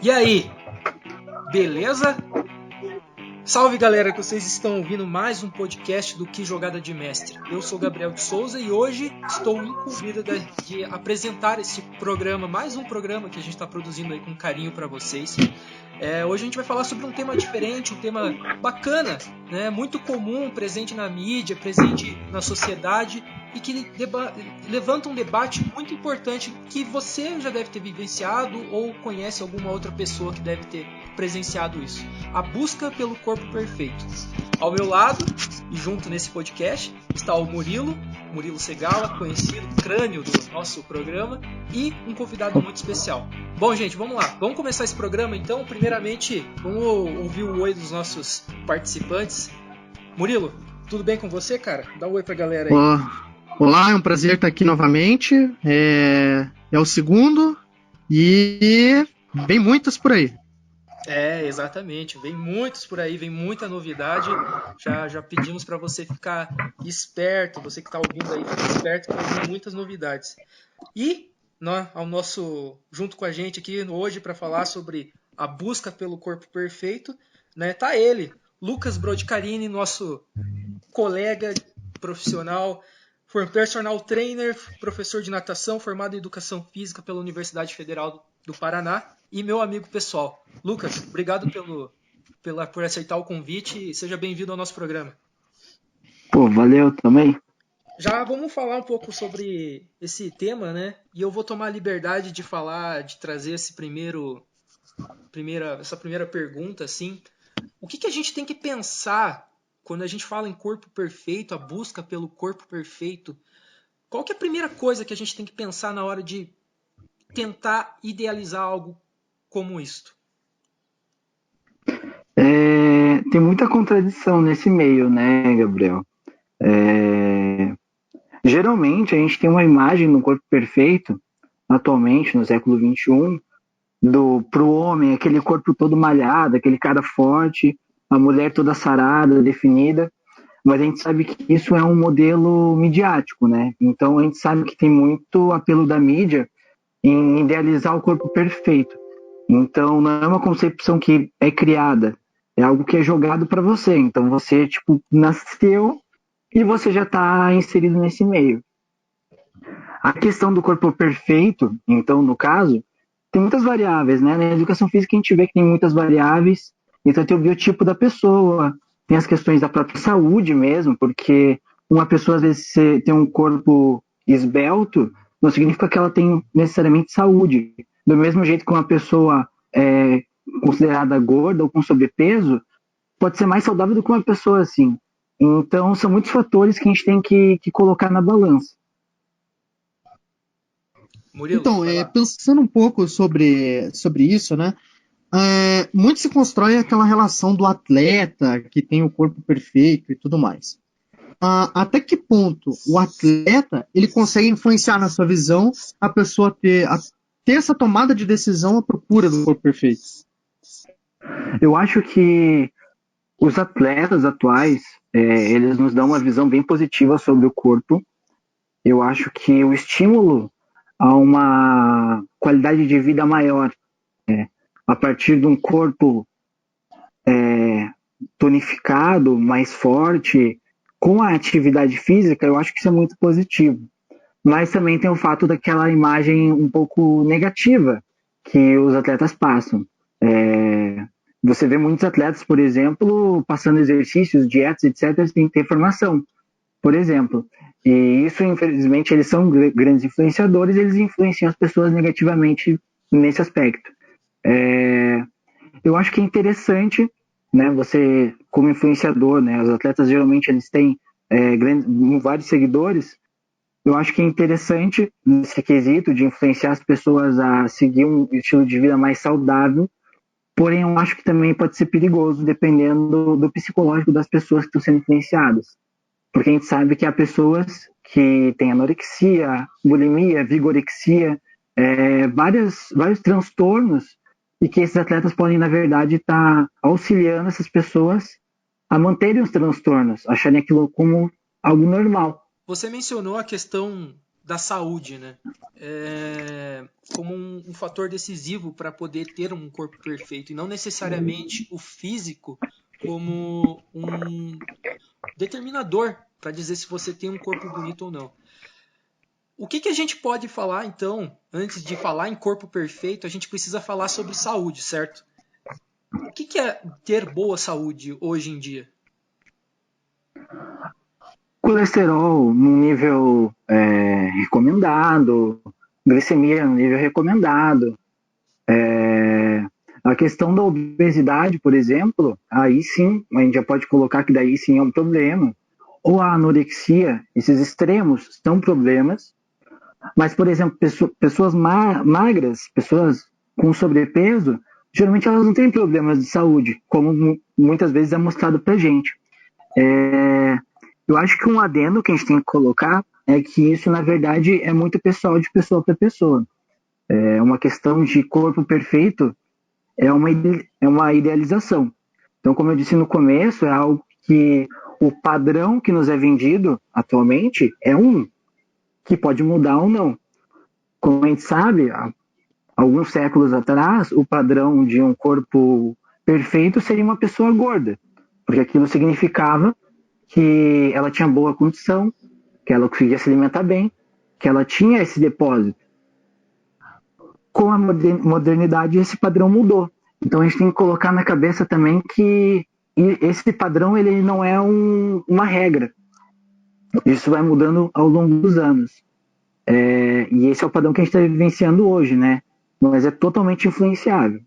E aí, beleza? Salve galera, que vocês estão ouvindo mais um podcast do Que Jogada de Mestre. Eu sou Gabriel de Souza e hoje estou incumbido de apresentar esse programa, mais um programa que a gente está produzindo aí com carinho para vocês. Hoje a gente vai falar sobre um tema diferente, um tema bacana, né? Muito comum, presente na mídia, presente na sociedade e que levanta um debate muito importante que você já deve ter vivenciado ou conhece alguma outra pessoa que deve ter presenciado isso. A busca pelo corpo perfeito. Ao meu lado e junto nesse podcast está o Murilo Segala, conhecido crânio do nosso programa, e um convidado muito especial. Bom, gente, vamos lá. Vamos começar esse programa, então. Primeiramente, vamos ouvir o oi dos nossos participantes. Murilo, tudo bem com você, cara? Dá um oi pra galera aí. Olá, é um prazer estar aqui novamente. É o segundo e vem muitas por aí. Exatamente. Vem muitos por aí, vem muita novidade. Já pedimos para você ficar esperto, você que está ouvindo aí, fique esperto, porque vem muitas novidades. E junto com a gente aqui hoje para falar sobre a busca pelo corpo perfeito, né, tá ele, Lucas Brodcarini, nosso colega profissional, personal trainer, professor de natação, formado em educação física pela Universidade Federal do Paraná e meu amigo pessoal. Lucas, obrigado por aceitar o convite e seja bem-vindo ao nosso programa. Pô, valeu também. Já vamos falar um pouco sobre esse tema, né? E eu vou tomar a liberdade de trazer essa primeira pergunta, assim. O que a gente tem que pensar quando a gente fala em corpo perfeito, a busca pelo corpo perfeito? Qual que é a primeira coisa que a gente tem que pensar na hora de tentar idealizar algo como isto? Tem muita contradição nesse meio, né, Gabriel? Geralmente a gente tem uma imagem do corpo perfeito, atualmente, no século XXI, pro homem, aquele corpo todo malhado, aquele cara forte, a mulher toda sarada, definida, mas a gente sabe que isso é um modelo midiático, né? Então a gente sabe que tem muito apelo da mídia em idealizar o corpo perfeito. Então não é uma concepção que é criada, é algo que é jogado para você. Então você, nasceu e você já está inserido nesse meio. A questão do corpo perfeito, então, no caso, tem muitas variáveis, né? Na educação física a gente vê que tem muitas variáveis, então tem o biotipo da pessoa, tem as questões da própria saúde mesmo, porque uma pessoa, às vezes, tem um corpo esbelto, não significa que ela tem necessariamente saúde. Do mesmo jeito que uma pessoa considerada gorda ou com sobrepeso pode ser mais saudável do que uma pessoa assim. Então, são muitos fatores que a gente tem que colocar na balança. Murilo, então, pensando um pouco sobre isso, né? Muito se constrói aquela relação do atleta que tem o corpo perfeito e tudo mais. Até que ponto o atleta ele consegue influenciar na sua visão a pessoa ter essa tomada de decisão à procura do corpo perfeito? Eu acho que os atletas atuais, eles nos dão uma visão bem positiva sobre o corpo. Eu acho que o estímulo a uma qualidade de vida maior, a partir de um corpo tonificado, mais forte, com a atividade física, eu acho que isso é muito positivo. Mas também tem o fato daquela imagem um pouco negativa que os atletas passam. Você vê muitos atletas, por exemplo, passando exercícios, dietas, etc., sem ter formação, por exemplo. E isso, infelizmente, eles são grandes influenciadores, eles influenciam as pessoas negativamente nesse aspecto. Eu acho que é interessante, né, você, como influenciador, né, os atletas geralmente eles têm vários seguidores. Eu acho que é interessante nesse quesito de influenciar as pessoas a seguir um estilo de vida mais saudável, porém eu acho que também pode ser perigoso dependendo do psicológico das pessoas que estão sendo influenciadas. Porque a gente sabe que há pessoas que têm anorexia, bulimia, vigorexia, vários transtornos, e que esses atletas podem, na verdade, estar auxiliando essas pessoas a manterem os transtornos, acharem aquilo como algo normal. Você mencionou a questão da saúde, né? Como um fator decisivo para poder ter um corpo perfeito, e não necessariamente o físico como um determinador para dizer se você tem um corpo bonito ou não. O que a gente pode falar, então, antes de falar em corpo perfeito, a gente precisa falar sobre saúde, certo? O que é ter boa saúde hoje em dia? Colesterol no nível recomendado, glicemia no nível recomendado. A questão da obesidade, por exemplo, aí sim, a gente já pode colocar que daí sim é um problema. Ou a anorexia, esses extremos são problemas. Mas, por exemplo, pessoas magras, pessoas com sobrepeso, geralmente elas não têm problemas de saúde, como muitas vezes é mostrado pra gente. Eu acho que um adendo que a gente tem que colocar é que isso, na verdade, é muito pessoal de pessoa para pessoa. É uma questão de corpo perfeito, é uma idealização. Então, como eu disse no começo, é algo que o padrão que nos é vendido atualmente é que pode mudar ou não. Como a gente sabe, há alguns séculos atrás, o padrão de um corpo perfeito seria uma pessoa gorda, porque aquilo significava que ela tinha boa condição, que ela conseguia se alimentar bem, que ela tinha esse depósito. Com a modernidade, esse padrão mudou. Então a gente tem que colocar na cabeça também que esse padrão ele não é uma regra. Isso vai mudando ao longo dos anos. E esse é o padrão que a gente está vivenciando hoje, né? Mas é totalmente influenciável.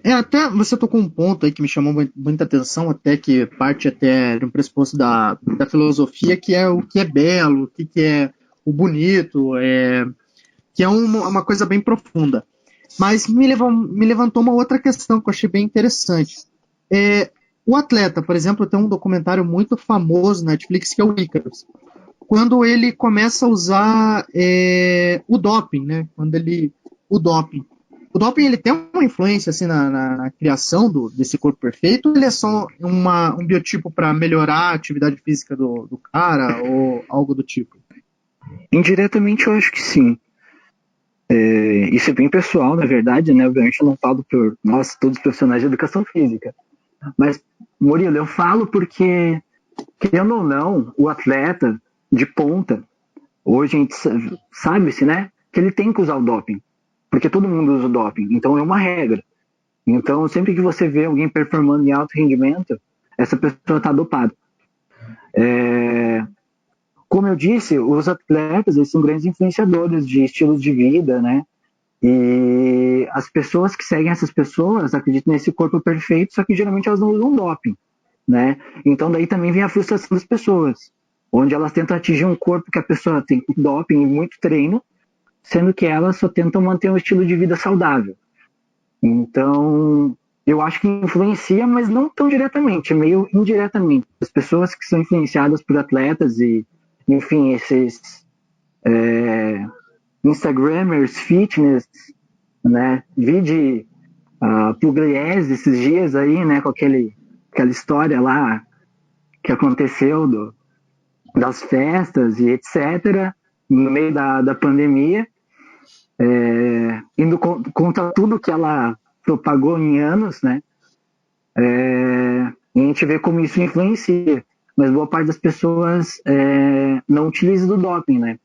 Até você tocou um ponto aí que me chamou muita atenção, até que parte até de um pressuposto da filosofia, que é o que é belo, o que é o bonito, que é uma coisa bem profunda. Mas me levantou uma outra questão que eu achei bem interessante. O atleta, por exemplo, tem um documentário muito famoso na Netflix, que é o Icarus. Quando ele começa a usar o doping, né? O doping ele tem uma influência assim, na criação desse corpo perfeito, ou ele é só um biotipo para melhorar a atividade física do cara, ou algo do tipo? Indiretamente, eu acho que sim. Isso é bem pessoal, na verdade, né? Obviamente eu não falo por nós, todos os profissionais de educação física. Mas, Murilo, eu falo porque, querendo ou não, o atleta de ponta, hoje a gente sabe-se, né? Que ele tem que usar o doping. Porque todo mundo usa o doping. Então é uma regra. Então, sempre que você vê alguém performando em alto rendimento, essa pessoa está dopada. Como eu disse, os atletas eles são grandes influenciadores de estilos de vida, né? E as pessoas que seguem essas pessoas acreditam nesse corpo perfeito, só que geralmente elas não usam doping, né? Então daí também vem a frustração das pessoas, onde elas tentam atingir um corpo que a pessoa tem doping e muito treino, sendo que elas só tentam manter um estilo de vida saudável. Então, eu acho que influencia, mas não tão diretamente, é meio indiretamente. As pessoas que são influenciadas por atletas e, enfim, esses Instagramers, fitness, né? Vide Pugliese esses dias aí, né? Com aquela história lá que aconteceu das festas e etc. No meio da pandemia, indo contra tudo que ela propagou em anos, né? E a gente vê como isso influencia. Mas boa parte das pessoas não utiliza do doping, né?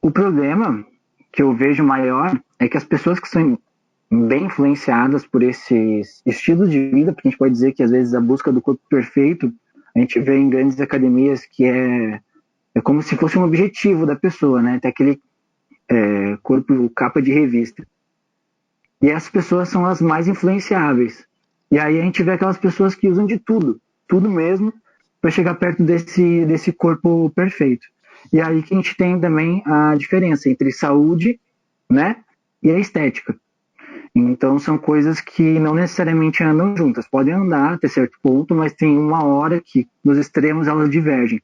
O problema que eu vejo maior é que as pessoas que são bem influenciadas por esses estilos de vida, porque a gente pode dizer que às vezes a busca do corpo perfeito, a gente vê em grandes academias que é como se fosse um objetivo da pessoa, né? Tem aquele corpo, capa de revista. E essas pessoas são as mais influenciáveis. E aí a gente vê aquelas pessoas que usam de tudo mesmo, para chegar perto desse corpo perfeito. E aí que a gente tem também a diferença entre saúde, né, e a estética. Então são coisas que não necessariamente andam juntas. Podem andar até certo ponto, mas tem uma hora que nos extremos elas divergem.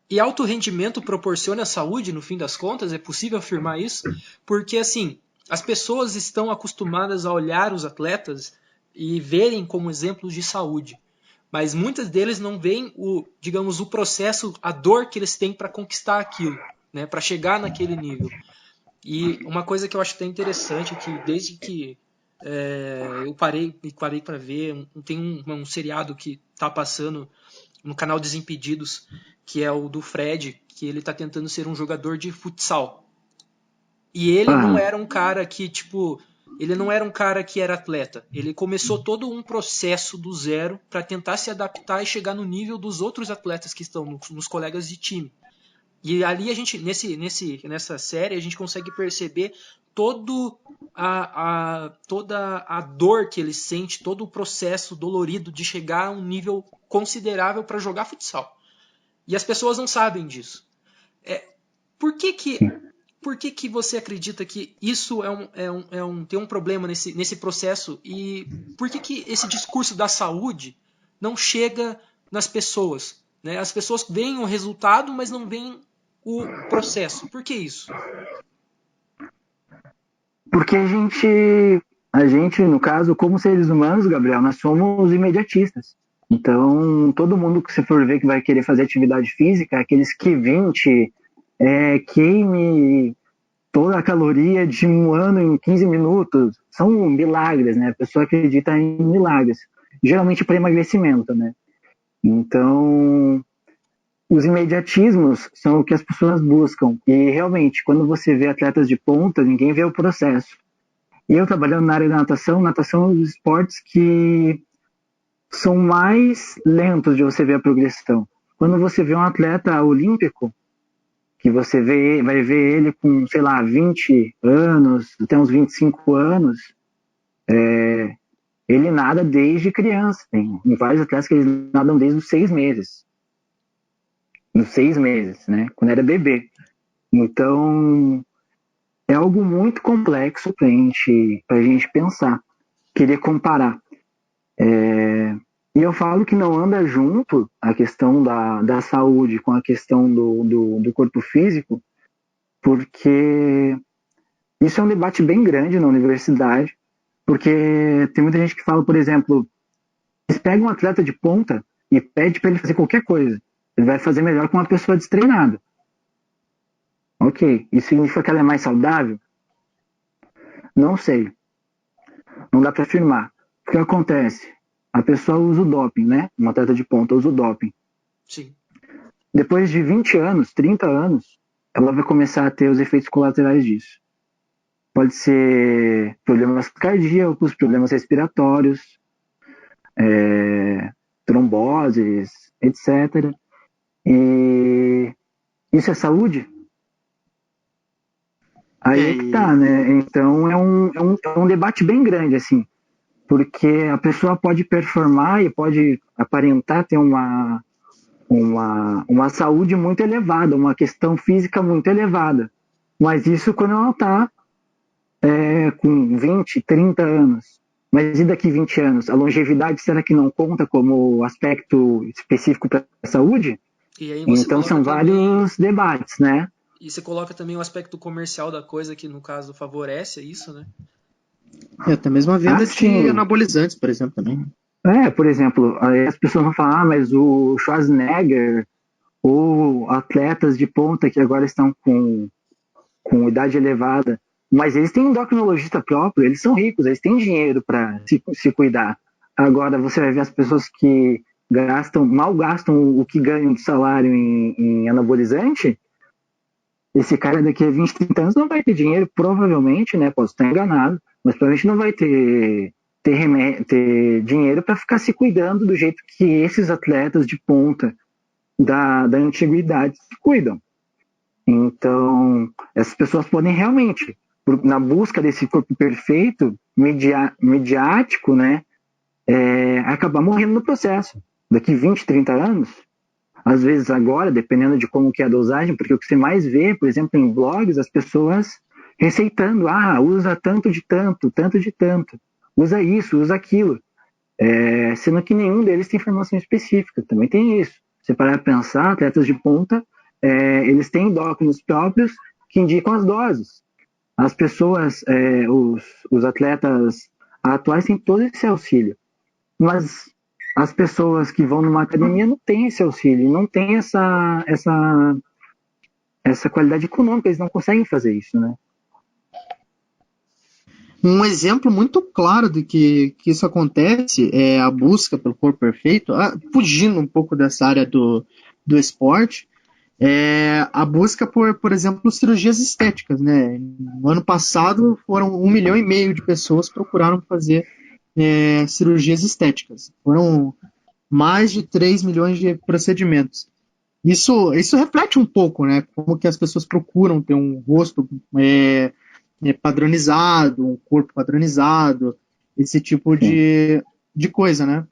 E alto rendimento proporciona saúde, no fim das contas? É possível afirmar isso? Porque, assim, as pessoas estão acostumadas a olhar os atletas e verem como exemplos de saúde. mas muitos deles não veem digamos, o processo, a dor que eles têm para conquistar aquilo, né, para chegar naquele nível. E uma coisa que eu acho até interessante é que desde que eu parei para ver, tem um seriado que tá passando no canal Desimpedidos, que é o do Fred, que ele tá tentando ser um jogador de futsal. E ele não era um cara que, tipo, ele não era um cara que era atleta. Ele começou todo um processo do zero para tentar se adaptar e chegar no nível dos outros atletas que estão nos colegas de time. E ali a gente, nessa série, a gente consegue perceber toda a dor que ele sente, todo o processo dolorido de chegar a um nível considerável para jogar futsal. E as pessoas não sabem disso. Por que você acredita que isso tem um problema nesse processo? E por que esse discurso da saúde não chega nas pessoas? Né? As pessoas veem o resultado, mas não veem o processo. Por que isso? Porque a gente, no caso, como seres humanos, Gabriel, nós somos imediatistas. Então, todo mundo que você for ver que vai querer fazer atividade física, aqueles Q20, queime toda a caloria de um ano em 15 minutos, são milagres, né? A pessoa acredita em milagres. Geralmente para emagrecimento, né? Então, os imediatismos são o que as pessoas buscam. E realmente, quando você vê atletas de ponta, ninguém vê o processo. E eu trabalhando na área da natação é um dos esportes que são mais lentos de você ver a progressão. Quando você vê um atleta olímpico, que você vai ver ele com, sei lá, 20 anos, até uns 25 anos, ele nada desde criança. Tem vários atletas que eles nadam desde os 6 meses. Nos 6 meses, né? Quando era bebê. Então, é algo muito complexo pra gente pensar, querer comparar. E eu falo que não anda junto a questão da saúde com a questão do corpo físico, porque isso é um debate bem grande na universidade, porque tem muita gente que fala, por exemplo, eles pegam um atleta de ponta e pede para ele fazer qualquer coisa. Ele vai fazer melhor que uma pessoa destreinada. Ok, isso significa que ela é mais saudável? Não sei. Não dá para afirmar. O que acontece? A pessoa usa o doping, né? Uma atleta de ponta usa o doping. Sim. Depois de 20 anos, 30 anos, ela vai começar a ter os efeitos colaterais disso. Pode ser problemas cardíacos, problemas respiratórios, tromboses, etc. E isso é saúde? Aí é que tá, né? Então é um debate bem grande, assim, porque a pessoa pode performar e pode aparentar ter uma saúde muito elevada, uma questão física muito elevada, mas isso quando ela está com 20, 30 anos. Mas e daqui 20 anos? A longevidade, será que não conta como aspecto específico para a saúde? E aí então são vários debates, né? E você coloca também o aspecto comercial da coisa, que no caso favorece isso, né? Até mesmo a venda de anabolizantes, por exemplo, também. Por exemplo, aí as pessoas vão falar, mas o Schwarzenegger ou atletas de ponta que agora estão com idade elevada, mas eles têm endocrinologista próprio, eles são ricos, eles têm dinheiro para se cuidar. Agora você vai ver as pessoas que mal gastam o que ganham de salário em anabolizante. Esse cara daqui a 20, 30 anos não vai ter dinheiro, provavelmente, né? Posso estar enganado, mas provavelmente não vai ter dinheiro para ficar se cuidando do jeito que esses atletas de ponta da antiguidade se cuidam. Então, essas pessoas podem realmente, na busca desse corpo perfeito, mediático, né? Acabar morrendo no processo. Daqui 20, 30 anos, às vezes agora, dependendo de como que é a dosagem, porque o que você mais vê, por exemplo, em blogs, as pessoas receitando, usa tanto de tanto, tanto de tanto, usa isso, usa aquilo, sendo que nenhum deles tem informação específica, também tem isso. Você parar para pensar, atletas de ponta, eles têm endócrinos próprios que indicam as doses. As pessoas, os atletas atuais têm todo esse auxílio, mas as pessoas que vão numa academia não têm esse auxílio, não têm essa qualidade econômica, eles não conseguem fazer isso, né? Um exemplo muito claro de que isso acontece é a busca pelo corpo perfeito, fugindo um pouco dessa área do esporte, é a busca por exemplo, cirurgias estéticas, né? No ano passado foram 1,5 milhão de pessoas que procuraram fazer cirurgias estéticas. Foram mais de 3 milhões de procedimentos. Isso reflete um pouco, né? Como que as pessoas procuram ter um rosto padronizado, um corpo padronizado, esse tipo Sim, de coisa, né?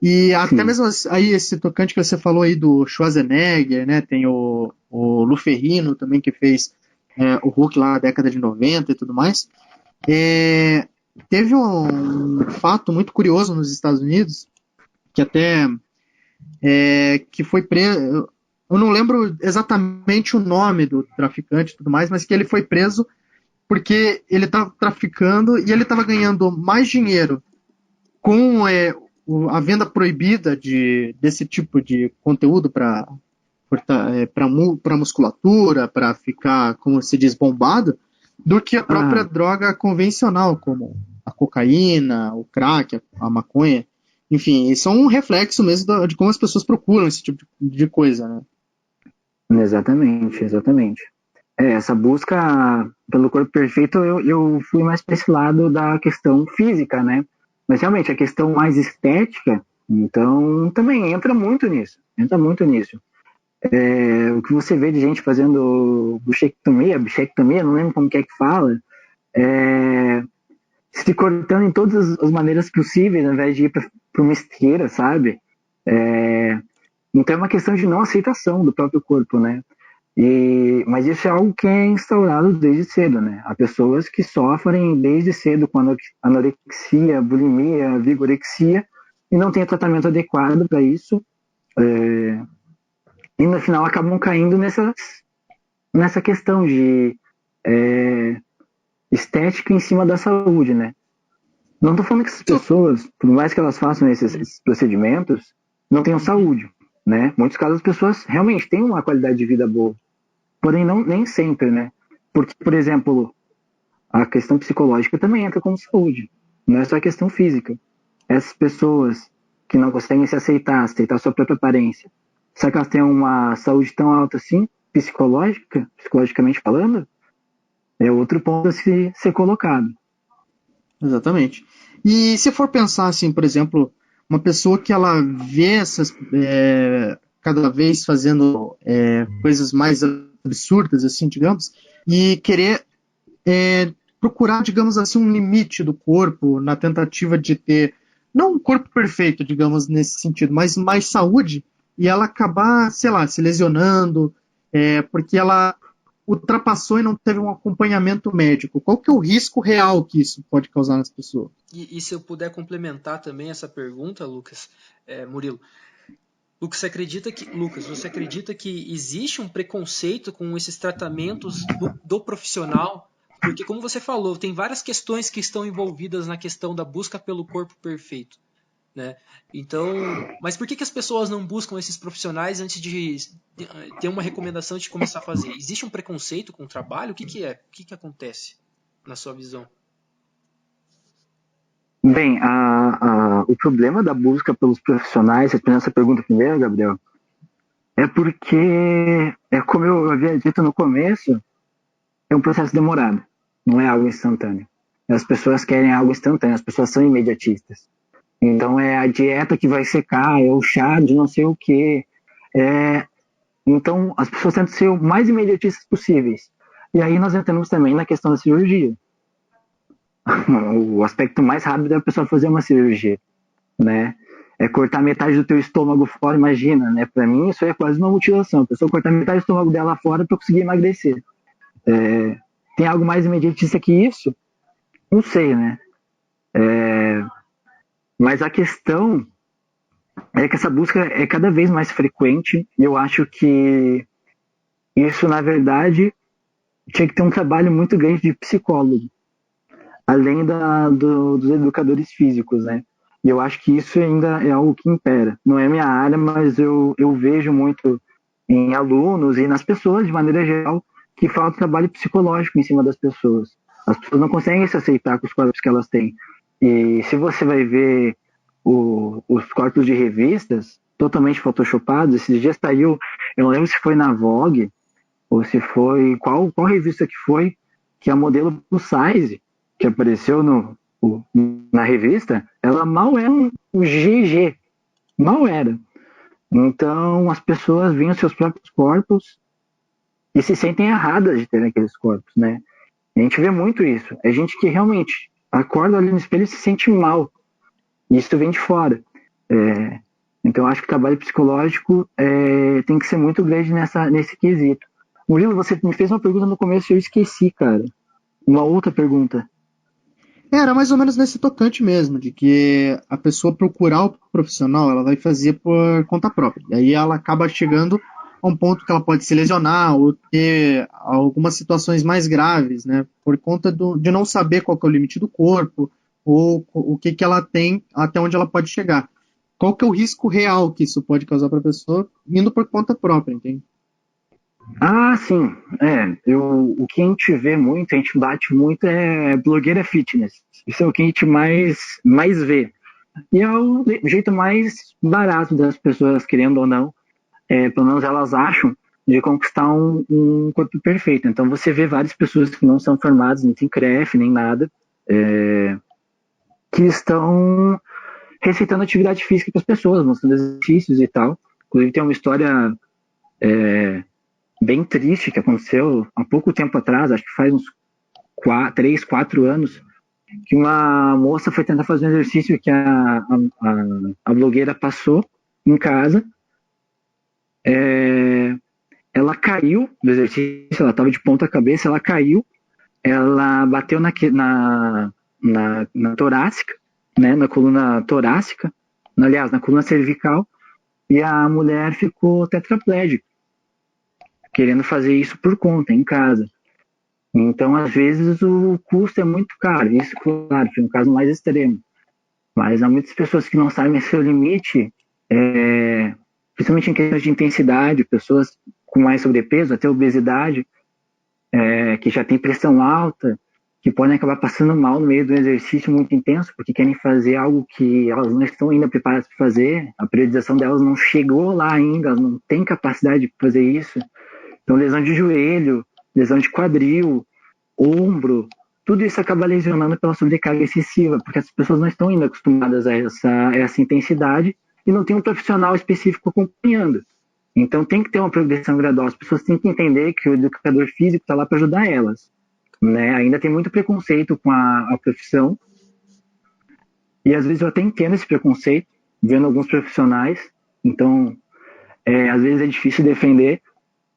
E até sim. mesmo aí esse tocante que você falou aí do Schwarzenegger, né? Tem o Lu Ferrino também que fez o Hulk lá na década de 90 e tudo mais. É, teve um fato muito curioso nos Estados Unidos, que até que foi preso. Eu não lembro exatamente o nome do traficante e tudo mais, mas que ele foi preso porque ele estava traficando e ele estava ganhando mais dinheiro com a venda proibida desse tipo de conteúdo para musculatura, para ficar, como se diz, bombado, do que a própria Ah, droga convencional, como a cocaína, o crack, a maconha. Enfim, isso é um reflexo mesmo de como as pessoas procuram esse tipo de coisa, né? exatamente, exatamente. Essa busca pelo corpo perfeito, eu fui mais para esse lado da questão física, né? Mas realmente a questão mais estética, então também entra muito nisso. O que você vê de gente fazendo bichectomia, não lembro como que é que fala, é, se cortando em todas as maneiras possíveis, ao invés de ir para uma esteira, sabe? É, então é uma questão de não aceitação do próprio corpo, né? Mas isso é algo que é instaurado desde cedo, né? Há pessoas que sofrem desde cedo com anorexia, bulimia, vigorexia e não têm tratamento adequado para isso. E no final acabam caindo nessa questão de é, estética em cima da saúde, né? Não estou falando que essas pessoas, por mais que elas façam esses procedimentos, não tenham saúde, né? Em muitos casos as pessoas realmente têm uma qualidade de vida boa, porém não, nem sempre, né? Porque, por exemplo, a questão psicológica também entra como saúde, não é só a questão física. Essas pessoas que não conseguem se aceitar sua própria aparência, será que elas têm uma saúde tão alta assim, psicologicamente falando? É outro ponto a ser colocado. Exatamente. E se for pensar assim, por exemplo, uma pessoa que ela vê essas cada vez fazendo coisas mais absurdas, assim, digamos, e querer procurar, digamos assim, um limite do corpo na tentativa de ter, não um corpo perfeito, digamos, nesse sentido, mas mais saúde, e ela acabar, sei lá, se lesionando, porque ela ultrapassou e não teve um acompanhamento médico. Qual que é o risco real que isso pode causar nas pessoas? E se eu puder complementar também essa pergunta, Lucas, Murilo, Lucas, você acredita que existe um preconceito com esses tratamentos do profissional? Porque, como você falou, tem várias questões que estão envolvidas na questão da busca pelo corpo perfeito, né? Então, mas por que as pessoas não buscam esses profissionais antes de ter uma recomendação de começar a fazer? Existe um preconceito com o trabalho? O que que é? O que que acontece na sua visão? Bem, o problema da busca pelos profissionais, respondendo essa pergunta primeiro, Gabriel, é porque, como eu havia dito no começo, é um processo demorado, não é algo instantâneo. As pessoas querem algo instantâneo, as pessoas são imediatistas. Então é a dieta que vai secar, é o chá de não sei o quê. Então as pessoas tentam ser o mais imediatistas possíveis. E aí nós entramos também na questão da cirurgia. O aspecto mais rápido é a pessoa fazer uma cirurgia, né? É cortar metade do teu estômago fora, imagina, né? Para mim isso é quase uma mutilação. A pessoa cortar metade do estômago dela fora para conseguir emagrecer. Tem algo mais imediatista que isso? Não sei, né? Mas a questão é que essa busca é cada vez mais frequente e eu acho que isso, na verdade, tinha que ter um trabalho muito grande de psicólogo, além dos educadores físicos, né? E eu acho que isso ainda é algo que impera. Não é minha área, mas eu vejo muito em alunos e nas pessoas, de maneira geral, que falta trabalho psicológico em cima das pessoas. As pessoas não conseguem se aceitar com os corpos que elas têm. E se você vai ver os corpos de revistas totalmente photoshopados, esses dias saiu, eu não lembro se foi na Vogue, ou se foi, qual revista que foi, que a modelo plus size, que apareceu na revista, ela mal era um GG, mal era. Então as pessoas veem os seus próprios corpos e se sentem erradas de terem aqueles corpos, né? A gente vê muito isso. É gente que realmente acorda ali no espelho e se sente mal. E isso vem de fora. Então, acho que o trabalho psicológico tem que ser muito grande nesse quesito. Murilo, você me fez uma pergunta no começo e eu esqueci, cara. Uma outra pergunta. Era mais ou menos nesse tocante mesmo, de que a pessoa procurar o profissional, ela vai fazer por conta própria. E aí ela acaba chegando a um ponto que ela pode se lesionar ou ter algumas situações mais graves, né? Por conta de não saber qual que é o limite do corpo ou o que ela tem, até onde ela pode chegar. Qual que é o risco real que isso pode causar para a pessoa indo por conta própria, entende? Ah, sim. O que a gente vê muito, a gente bate muito é blogueira fitness. Isso é o que a gente mais vê. E é o jeito mais barato das pessoas, querendo ou não, pelo menos elas acham, de conquistar um corpo perfeito. Então você vê várias pessoas que não são formadas, nem tem CREF, nem nada, que estão receitando atividade física para as pessoas, mostrando exercícios e tal. Inclusive tem uma história bem triste que aconteceu há pouco tempo atrás, acho que faz uns 3, 4 anos, que uma moça foi tentar fazer um exercício que a blogueira passou em casa. Ela caiu do exercício, ela estava de ponta cabeça, ela caiu, ela bateu na torácica, né, na coluna torácica, aliás, na coluna cervical, e a mulher ficou tetraplégica, querendo fazer isso por conta, em casa. Então, às vezes, o custo é muito caro. Isso, claro, foi um caso mais extremo. Mas há muitas pessoas que não sabem seu limite, principalmente em questões de intensidade, pessoas com mais sobrepeso, até obesidade, que já tem pressão alta, que podem acabar passando mal no meio do exercício muito intenso, porque querem fazer algo que elas não estão ainda preparadas para fazer, a periodização delas não chegou lá ainda, elas não têm capacidade de fazer isso. Então, lesão de joelho, lesão de quadril, ombro, tudo isso acaba lesionando pela sobrecarga excessiva, porque as pessoas não estão ainda acostumadas a essa intensidade e não tem um profissional específico acompanhando. Então tem que ter uma progressão gradual. As pessoas têm que entender que o educador físico está lá para ajudar elas, né? Ainda tem muito preconceito com a profissão, e às vezes eu até entendo esse preconceito, vendo alguns profissionais, então às vezes é difícil defender,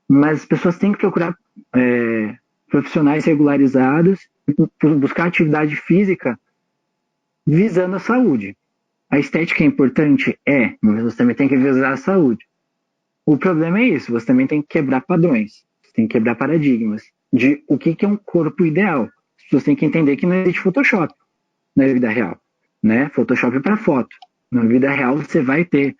mas as pessoas têm que procurar profissionais regularizados, buscar atividade física visando a saúde. A estética é importante? Mas você também tem que visar a saúde. O problema é isso, você também tem que quebrar padrões, você tem que quebrar paradigmas de o que é um corpo ideal. As pessoas têm que entender que não existe Photoshop na vida real, né? Photoshop é para foto. Na vida real você vai ter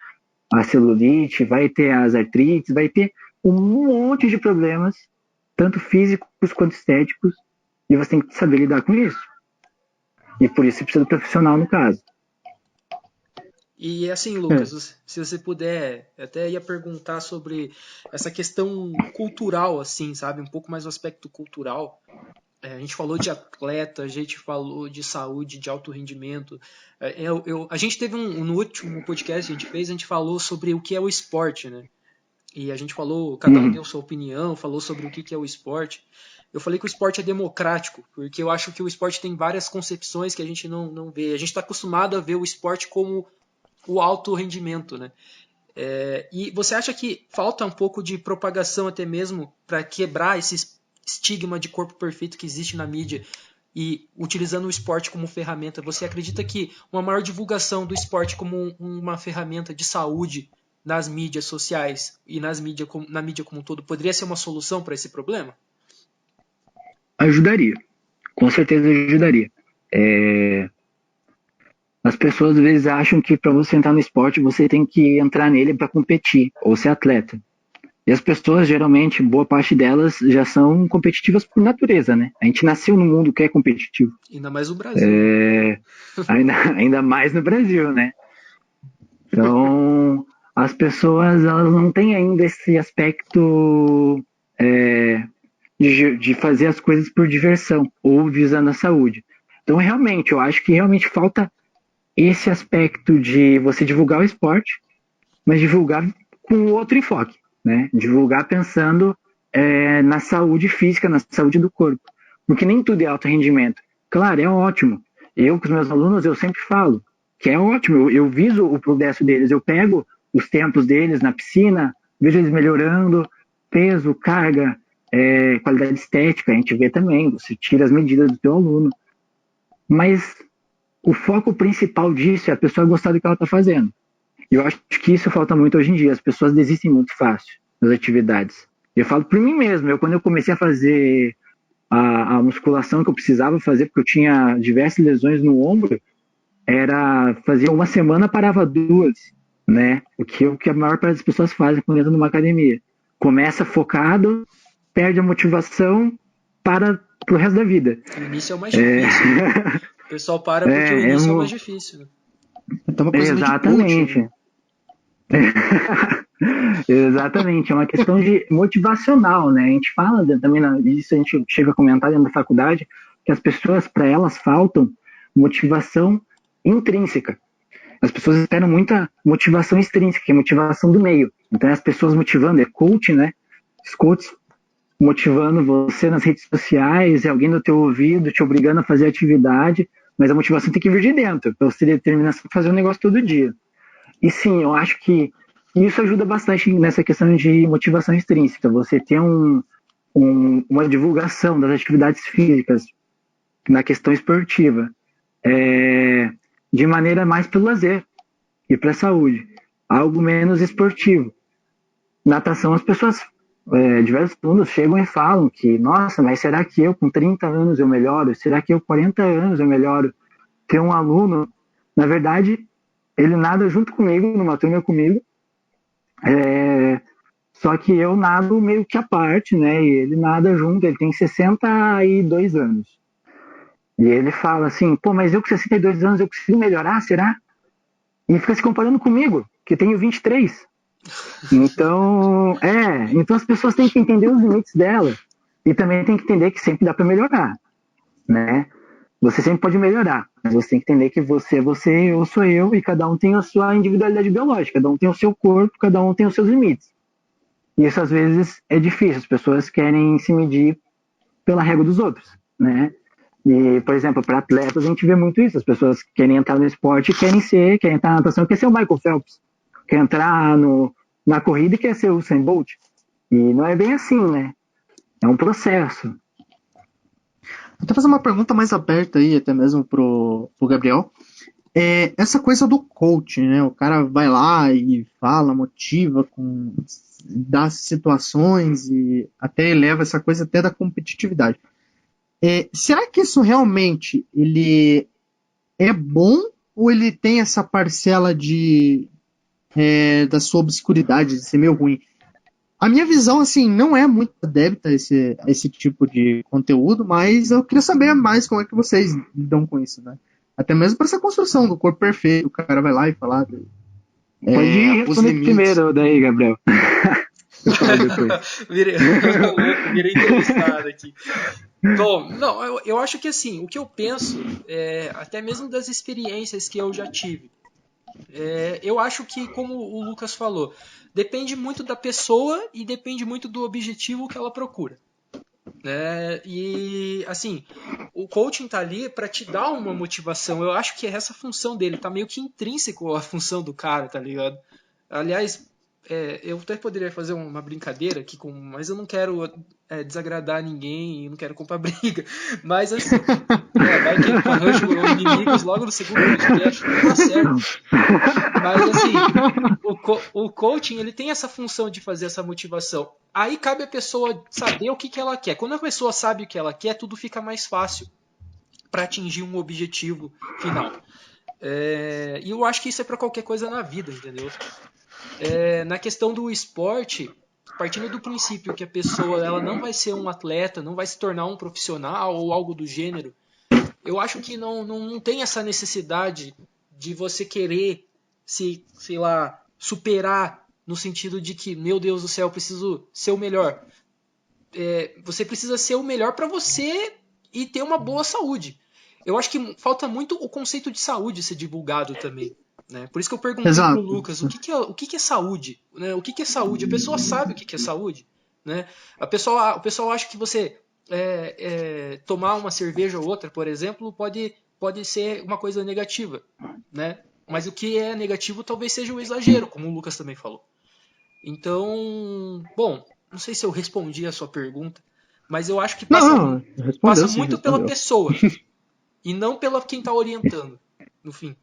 a celulite, vai ter as artrites, vai ter um monte de problemas, tanto físicos quanto estéticos, e você tem que saber lidar com isso. E por isso você precisa do profissional no caso. E assim, Lucas, se você puder, eu até ia perguntar sobre essa questão cultural, assim, sabe? Um pouco mais o aspecto cultural. A gente falou de atleta, a gente falou de saúde, de alto rendimento. A gente teve no último podcast que a gente fez, a gente falou sobre o que é o esporte, né? E a gente falou, cada um deu sua opinião, falou sobre o que é o esporte. Eu falei que o esporte é democrático, porque eu acho que o esporte tem várias concepções que a gente não vê. A gente está acostumado a ver o esporte como o alto rendimento, né? E você acha que falta um pouco de propagação até mesmo para quebrar esse estigma de corpo perfeito que existe na mídia e utilizando o esporte como ferramenta? Você acredita que uma maior divulgação do esporte como uma ferramenta de saúde nas mídias sociais e na mídia como um todo poderia ser uma solução para esse problema? Ajudaria, com certeza ajudaria. As pessoas às vezes acham que para você entrar no esporte você tem que entrar nele para competir ou ser atleta. E as pessoas, geralmente, boa parte delas já são competitivas por natureza, né? A gente nasceu num mundo que é competitivo. Ainda mais no Brasil. Né? Ainda mais no Brasil, né? Então, as pessoas elas não têm ainda esse aspecto de fazer as coisas por diversão ou visando a saúde. Então, realmente, eu acho que realmente falta esse aspecto de você divulgar o esporte, mas divulgar com outro enfoque, né? Divulgar pensando na saúde física, na saúde do corpo. Porque nem tudo é alto rendimento. Claro, é ótimo. Eu, com os meus alunos, eu sempre falo que é ótimo. Eu viso o progresso deles. Eu pego os tempos deles na piscina, vejo eles melhorando, peso, carga, qualidade estética. A gente vê também, você tira as medidas do teu aluno. Mas o foco principal disso é a pessoa gostar do que ela está fazendo. E eu acho que isso falta muito hoje em dia. As pessoas desistem muito fácil das atividades. Eu falo por mim mesmo. Quando eu comecei a fazer a musculação que eu precisava fazer, porque eu tinha diversas lesões no ombro, era fazer uma semana, parava 2, né? O que a maior parte das pessoas fazem quando entra numa academia. Começa focado, perde a motivação, para pro resto da vida. O início é o mais difícil. Né? O pessoal para porque o início é o mais difícil. Né? Então, uma coisa exatamente. Exatamente, é uma questão de motivacional, né? A gente fala também isso, a gente chega a comentar dentro da faculdade que as pessoas, para elas, faltam motivação intrínseca. As pessoas esperam muita motivação extrínseca, que é motivação do meio. Então, as pessoas motivando, é coach, né? Os coaches motivando você nas redes sociais, é alguém no teu ouvido te obrigando a fazer atividade, mas a motivação tem que vir de dentro, para você determinar a fazer um negócio todo dia. E sim, eu acho que isso ajuda bastante nessa questão de motivação extrínseca. Você ter uma divulgação das atividades físicas na questão esportiva de maneira mais pelo lazer e para a saúde. Algo menos esportivo. Natação, as pessoas, diversos alunos chegam e falam que, nossa, mas será que eu com 30 anos eu melhoro? Será que eu com 40 anos eu melhoro? Tem um aluno, na verdade, ele nada junto comigo, numa turma comigo, só que eu nado meio que à parte, né? E ele nada junto, ele tem 62 anos. E ele fala assim, pô, mas eu com 62 anos eu consigo melhorar, será? E fica se comparando comigo, que tenho 23. Então as pessoas têm que entender os limites dela. E também tem que entender que sempre dá para melhorar, né? Você sempre pode melhorar, mas você tem que entender que você é você, eu sou eu, e cada um tem a sua individualidade biológica, cada um tem o seu corpo, cada um tem os seus limites. E isso às vezes é difícil, as pessoas querem se medir pela régua dos outros, né? E, por exemplo, para atletas a gente vê muito isso, as pessoas querem entrar no esporte, querem entrar na natação, quer ser o Michael Phelps, quer entrar na corrida e quer ser o Usain Bolt. E não é bem assim, né? É um processo. Vou fazer uma pergunta mais aberta aí, até mesmo pro Gabriel. Essa coisa do coach, né? O cara vai lá e fala, motiva, dá situações e até eleva essa coisa até da competitividade. Será que isso realmente ele é bom ou ele tem essa parcela da sua obscuridade, de ser meio ruim? A minha visão, assim, não é muito adepta a esse tipo de conteúdo, mas eu queria saber mais como é que vocês lidam com isso, né? Até mesmo para essa construção do corpo perfeito, o cara vai lá e falar... Pode ir responder primeiro daí, Gabriel. Eu falo depois. Virei entrevistado aqui. Bom, não, eu acho que assim, o que eu penso, até mesmo das experiências que eu já tive, eu acho que, como o Lucas falou, depende muito da pessoa e depende muito do objetivo que ela procura. E assim, o coaching tá ali para te dar uma motivação. Eu acho que essa função dele tá meio que intrínseco à função do cara, tá ligado? Aliás, eu até poderia fazer uma brincadeira aqui, mas eu não quero desagradar ninguém, não quero comprar briga. Mas assim, vai que eu arranjo inimigos logo no segundo podcast, não tá certo. Mas assim, o coaching ele tem essa função de fazer essa motivação. Aí cabe a pessoa saber o que ela quer. Quando a pessoa sabe o que ela quer, tudo fica mais fácil para atingir um objetivo final. E eu acho que isso é para qualquer coisa na vida, entendeu? Na questão do esporte, partindo do princípio que a pessoa ela não vai ser um atleta, não vai se tornar um profissional ou algo do gênero, eu acho que não tem essa necessidade de você querer se, sei lá, superar no sentido de que, meu Deus do céu, eu preciso ser o melhor. Você precisa ser o melhor para você e ter uma boa saúde. Eu acho que falta muito o conceito de saúde ser divulgado também. Né? Por isso que eu perguntei pro Lucas o que é saúde. Né? O que é saúde? A pessoa sabe o que é saúde. Né? O pessoal acha que você tomar uma cerveja ou outra, por exemplo, pode ser uma coisa negativa. Né? Mas o que é negativo talvez seja o exagero, como o Lucas também falou. Então, bom, não sei se eu respondi a sua pergunta, mas eu acho que passa muito pela pessoa e não pela quem está orientando, no fim.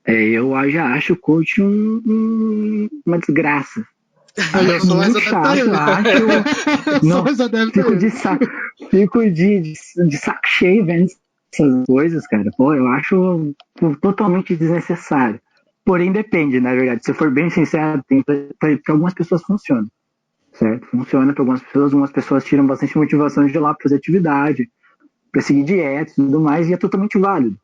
Eu já acho o coach uma desgraça. Eu sou mais chato, fico de saco cheio vendo essas coisas, cara. Pô, eu acho totalmente desnecessário. Porém, depende, na verdade. Se eu for bem sincero, para algumas pessoas funciona. Certo? Funciona para algumas pessoas tiram bastante motivação de ir lá para fazer atividade, para seguir dieta e tudo mais, e é totalmente válido.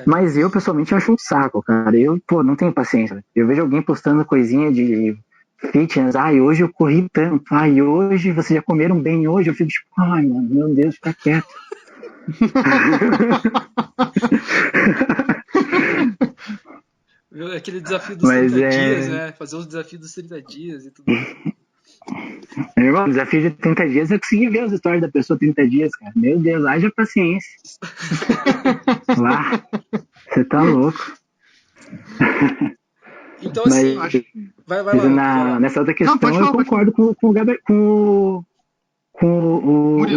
Mas eu, pessoalmente, acho um saco, cara. Eu, não tenho paciência. Eu vejo alguém postando coisinha de fitness, hoje eu corri tanto, hoje vocês já comeram bem hoje, eu fico tipo, mano, meu Deus, fica quieto. Aquele desafio dos 30 dias, né? Fazer os desafios dos 30 dias e tudo. Irmão, o desafio de 30 dias, eu consegui ver as histórias da pessoa 30 dias, cara. Meu Deus, haja paciência. Lá, você tá louco. Então, assim, vai lá. Nessa outra questão, eu concordo com o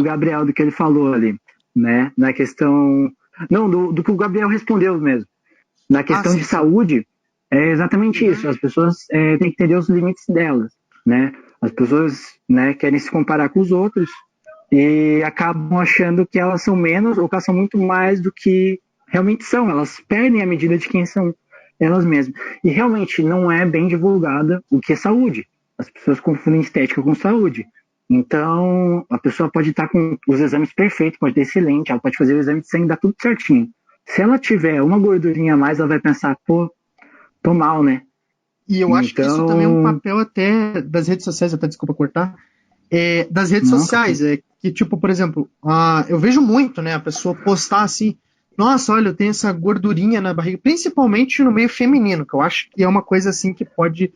Gabriel, do que ele falou ali, né? Na questão... Não, do que o Gabriel respondeu mesmo. Na questão de saúde, é exatamente isso. As pessoas têm que entender os limites delas, né? As pessoas, né, querem se comparar com os outros e acabam achando que elas são menos ou que elas são muito mais do que realmente são. Elas perdem a medida de quem são elas mesmas. E realmente não é bem divulgada o que é saúde. As pessoas confundem estética com saúde. Então, a pessoa pode estar com os exames perfeitos, pode ter excelente, ela pode fazer o exame de sangue, dá tudo certinho. Se ela tiver uma gordurinha a mais, ela vai pensar, tô mal, né? E eu acho que isso também é um papel até das redes sociais, até desculpa cortar, das redes sociais, que tipo, por exemplo, eu vejo muito, né, a pessoa postar assim, nossa, olha, eu tenho essa gordurinha na barriga, principalmente no meio feminino, que eu acho que é uma coisa assim que pode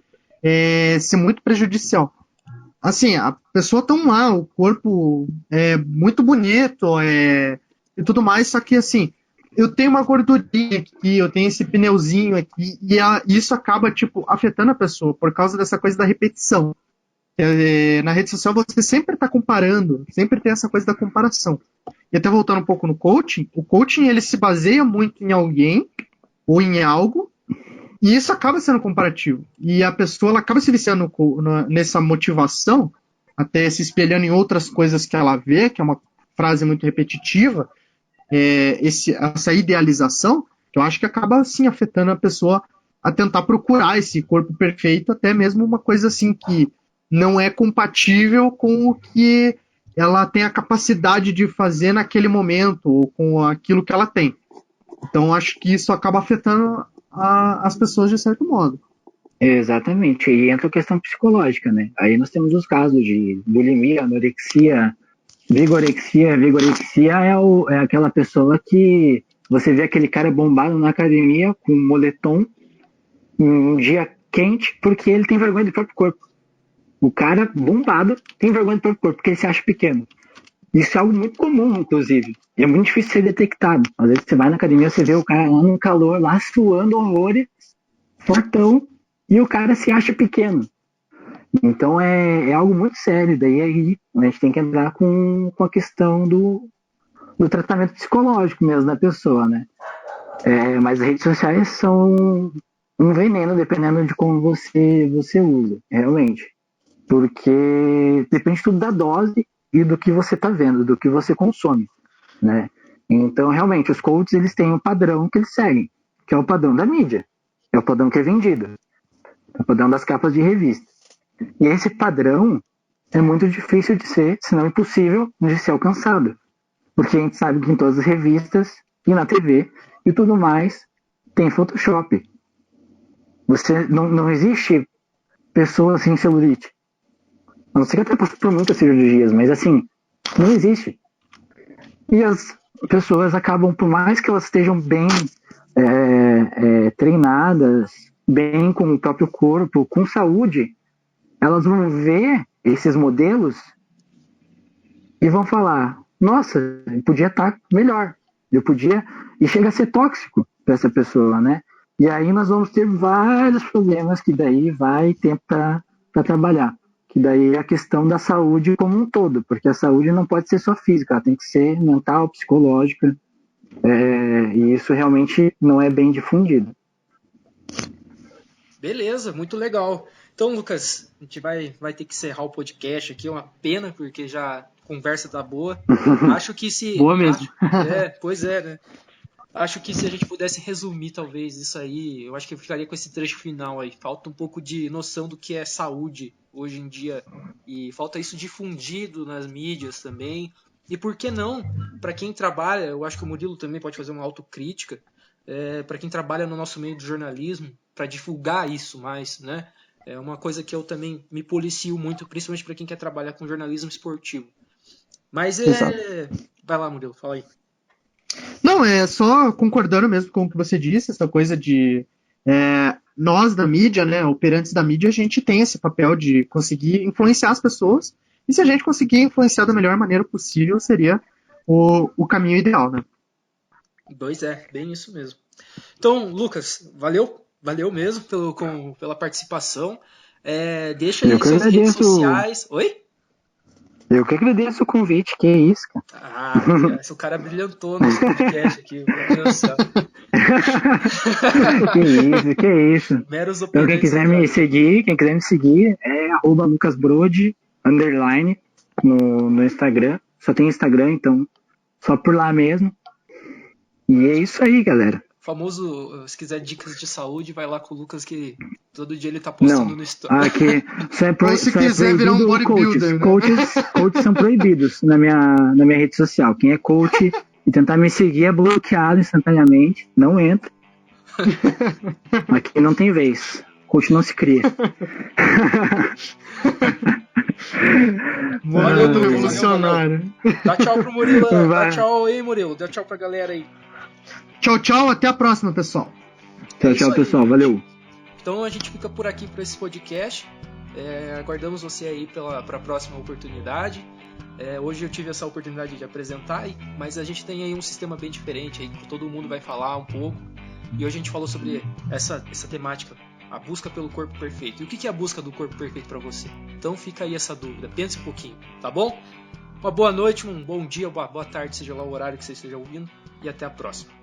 ser muito prejudicial. Assim, a pessoa tá lá, o corpo é muito bonito, e tudo mais, só que assim, eu tenho uma gordurinha aqui, eu tenho esse pneuzinho aqui, e isso acaba, tipo, afetando a pessoa, por causa dessa coisa da repetição. Na rede social você sempre está comparando, sempre tem essa coisa da comparação. E até voltando um pouco no coaching, o coaching ele se baseia muito em alguém, ou em algo, e isso acaba sendo comparativo. E a pessoa ela acaba se viciando nessa motivação, até se espelhando em outras coisas que ela vê, que é uma frase muito repetitiva, essa idealização, que eu acho que acaba assim afetando a pessoa a tentar procurar esse corpo perfeito, até mesmo uma coisa assim que não é compatível com o que ela tem a capacidade de fazer naquele momento, ou com aquilo que ela tem. Então acho que isso acaba afetando as pessoas de certo modo. Exatamente, e entra a questão psicológica, né? Aí nós temos os casos de bulimia, anorexia, vigorexia. Vigorexia é aquela pessoa que você vê aquele cara bombado na academia com moletom em um dia quente porque ele tem vergonha do próprio corpo. O cara bombado tem vergonha do próprio corpo porque ele se acha pequeno. Isso é algo muito comum, inclusive. E é muito difícil ser detectado. Às vezes você vai na academia, você vê o cara lá no calor, lá suando horrores, fortão, e o cara se acha pequeno. Então é algo muito sério. Daí aí a gente tem que entrar com a questão do tratamento psicológico mesmo da pessoa, né? Mas as redes sociais são um veneno dependendo de como você usa, realmente. Porque depende tudo da dose e do que você está vendo, do que você consome, né? Então, realmente, os coaches eles têm um padrão que eles seguem, que é o padrão da mídia, é o padrão que é vendido, é o padrão das capas de revista. E esse padrão é muito difícil de ser, se não impossível, de ser alcançado. Porque a gente sabe que em todas as revistas e na TV e tudo mais tem Photoshop. Não existe pessoa sem celulite. A não ser que até passou por muitas cirurgias, mas assim, não existe. E as pessoas acabam, por mais que elas estejam bem treinadas, bem com o próprio corpo, com saúde, elas vão ver esses modelos e vão falar, nossa, eu podia estar melhor, e chega a ser tóxico para essa pessoa, né? E aí nós vamos ter vários problemas que daí vai tempo para trabalhar. Que daí é a questão da saúde como um todo, porque a saúde não pode ser só física, ela tem que ser mental, psicológica, e isso realmente não é bem difundido. Beleza, muito legal. Então, Lucas, a gente vai ter que encerrar o podcast aqui, é uma pena, porque já a conversa tá boa. Acho que se... Boa mesmo. Pois é, né? Acho que se a gente pudesse resumir, talvez, isso aí, eu acho que eu ficaria com esse trecho final aí. Falta um pouco de noção do que é saúde hoje em dia. E falta isso difundido nas mídias também. E por que não, para quem trabalha, eu acho que o Murilo também pode fazer uma autocrítica, para quem trabalha no nosso meio do jornalismo, para divulgar isso mais, né? É uma coisa que eu também me policio muito, principalmente para quem quer trabalhar com jornalismo esportivo. Mas vai lá, Murilo, fala aí. Não, é só concordando mesmo com o que você disse, essa coisa de nós da mídia, né, operantes da mídia, a gente tem esse papel de conseguir influenciar as pessoas, e se a gente conseguir influenciar da melhor maneira possível, seria o caminho ideal, né? Pois é, bem isso mesmo. Então, Lucas, valeu mesmo pela participação. Deixa aí suas redes sociais. Oi? Eu que agradeço o convite, que é isso, cara. Esse cara brilhantou nesse podcast aqui, meu Deus do céu. que isso. Meros então, quem quiser me seguir é @lucasbrode_, no Instagram. Só tem Instagram, então só por lá mesmo. E é isso aí, galera. Famoso, se quiser dicas de saúde, vai lá com o Lucas, que todo dia ele tá postando no Instagram. Ou se quiser virar um bodybuilder, coaches são proibidos na minha rede social. Quem é coach e tentar me seguir é bloqueado instantaneamente, não entra. Aqui não tem vez. Coach não se cria. Valeu, revolucionário. Dá tchau pro Murilo. Dá tchau aí, Murilo. Dá tchau pra galera aí. Tchau, até a próxima, pessoal. Tchau, pessoal, valeu. Então a gente fica por aqui para esse podcast. Aguardamos você aí para a próxima oportunidade. Hoje eu tive essa oportunidade de apresentar, mas a gente tem aí um sistema bem diferente aí, que todo mundo vai falar um pouco. E hoje a gente falou sobre essa temática, a busca pelo corpo perfeito. E o que é a busca do corpo perfeito para você? Então fica aí essa dúvida, pense um pouquinho, tá bom? Uma boa noite, um bom dia, boa tarde, seja lá o horário que você esteja ouvindo, e até a próxima.